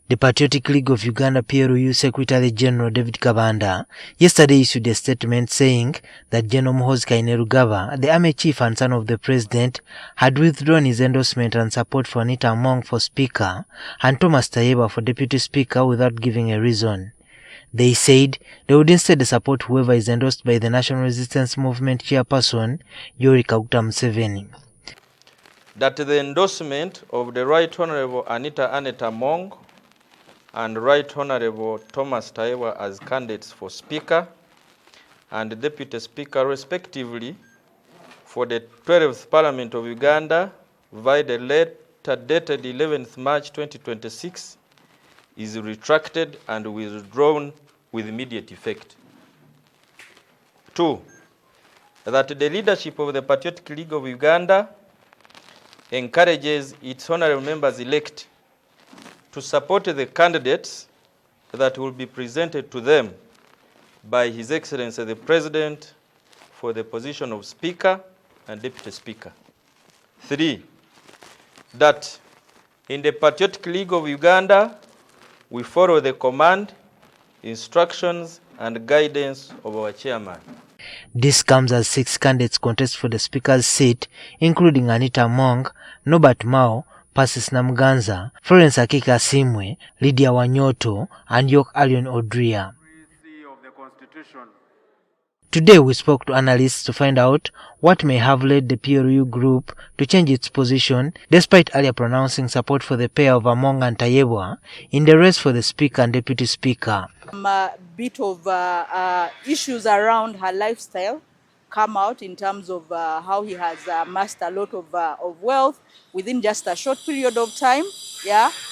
The Patriotic League of Uganda PLU Secretary General David Kabanda yesterday issued a statement saying that General Muhoozi Kainerugaba, the army chief and son of the president, had withdrawn his endorsement and support for Anita Among for Speaker and Thomas Tayebwa for Deputy Speaker without giving a reason. They said they would instead support whoever is endorsed by the National Resistance Movement chairperson, Yoweri Kaguta Museveni. That the endorsement of the Right Honorable Anita Among and Right Honorable Thomas Tayebwa as candidates for Speaker and Deputy Speaker respectively for the 12th Parliament of Uganda via the letter dated 11th March 2026 is retracted and withdrawn with immediate effect. 2. That the leadership of the Patriotic League of Uganda encourages its honorable members-elect to support the candidates that will be presented to them by His Excellency the President for the position of Speaker and Deputy Speaker. 3. That in the Patriotic League of Uganda, we follow the command, instructions, and guidance of our chairman. This comes as 6 candidates contest for the Speaker's seat, including Anita Among, Norbert Mao, Persis Namuganza, Florence Akika Simwe, Lydia Wanyoto, and York Allion Odria. Today we spoke to analysts to find out what may have led the PLU group to change its position despite earlier pronouncing support for the pair of Among and Tayebwa in the race for the Speaker and Deputy Speaker. A bit of issues around her lifestyle come out in terms of how he has amassed a lot of wealth within just a short period of time,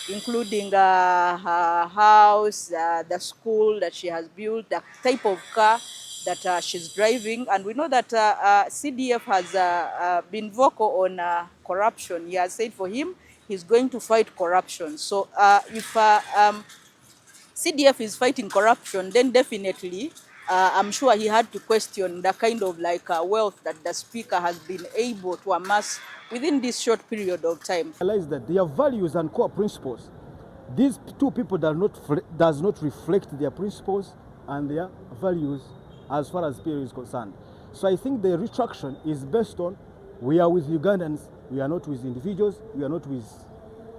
including her house, the school that she has built, the type of car that she's driving. And we know that CDF has been vocal on corruption. He has said for him, he's going to fight corruption. So if CDF is fighting corruption, then definitely I'm sure he had to question the kind of wealth that the Speaker has been able to amass within this short period of time. Realize that their values and core principles, these two people does not reflect their principles and their values as far as PLU is concerned. So I think the retraction is based on we are with Ugandans, we are not with individuals, we are not with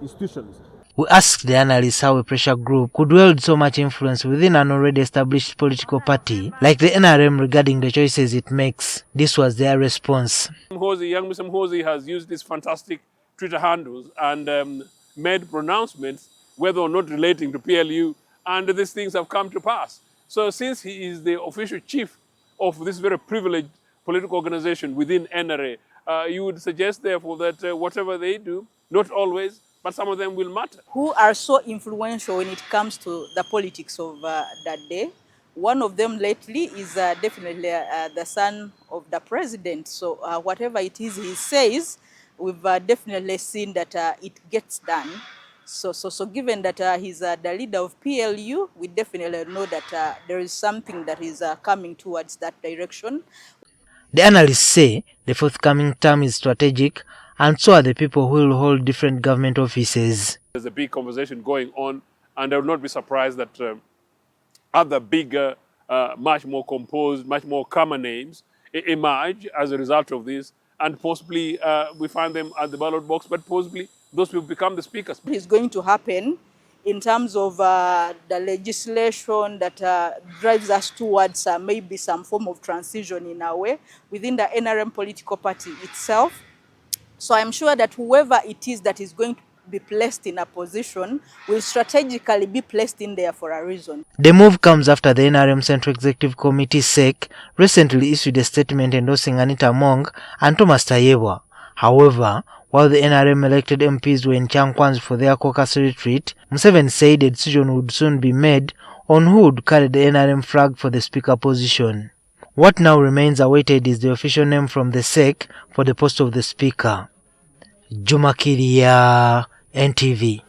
institutions. We asked the analysts how a pressure group could wield so much influence within an already established political party like the NRM regarding the choices it makes. This was their response. Young Mr. Muhoozi has used these fantastic Twitter handles and made pronouncements whether or not relating to PLU, and these things have come to pass. So since he is the official chief of this very privileged political organization within NRA, you would suggest therefore that whatever they do, not always, but some of them will matter. Who are so influential when it comes to the politics of that day. One of them lately is definitely the son of the president. So whatever it is he says, we've definitely seen that it gets done. So given that he's the leader of PLU, we definitely know that there is something that is coming towards that direction. The analysts say the forthcoming term is strategic, and so are the people who will hold different government offices. There's a big conversation going on, and I would not be surprised that other bigger, much more composed, much more common names emerge as a result of this, and possibly we find them at the ballot box, but possibly those will become the speakers. What is going to happen in terms of the legislation that drives us towards maybe some form of transition in a way within the NRM political party itself. So I'm sure that whoever it is that is going to be placed in a position will strategically be placed in there for a reason. The move comes after the NRM Central Executive Committee (SEC) recently issued a statement endorsing Anita Among and Thomas Tayebwa. However, while the NRM elected MPs were in Chankwanzi for their caucus retreat, Museveni said a decision would soon be made on who would carry the NRM flag for the Speaker position. What now remains awaited is the official name from the SEC for the post of the Speaker. Juma Kiria, NTV.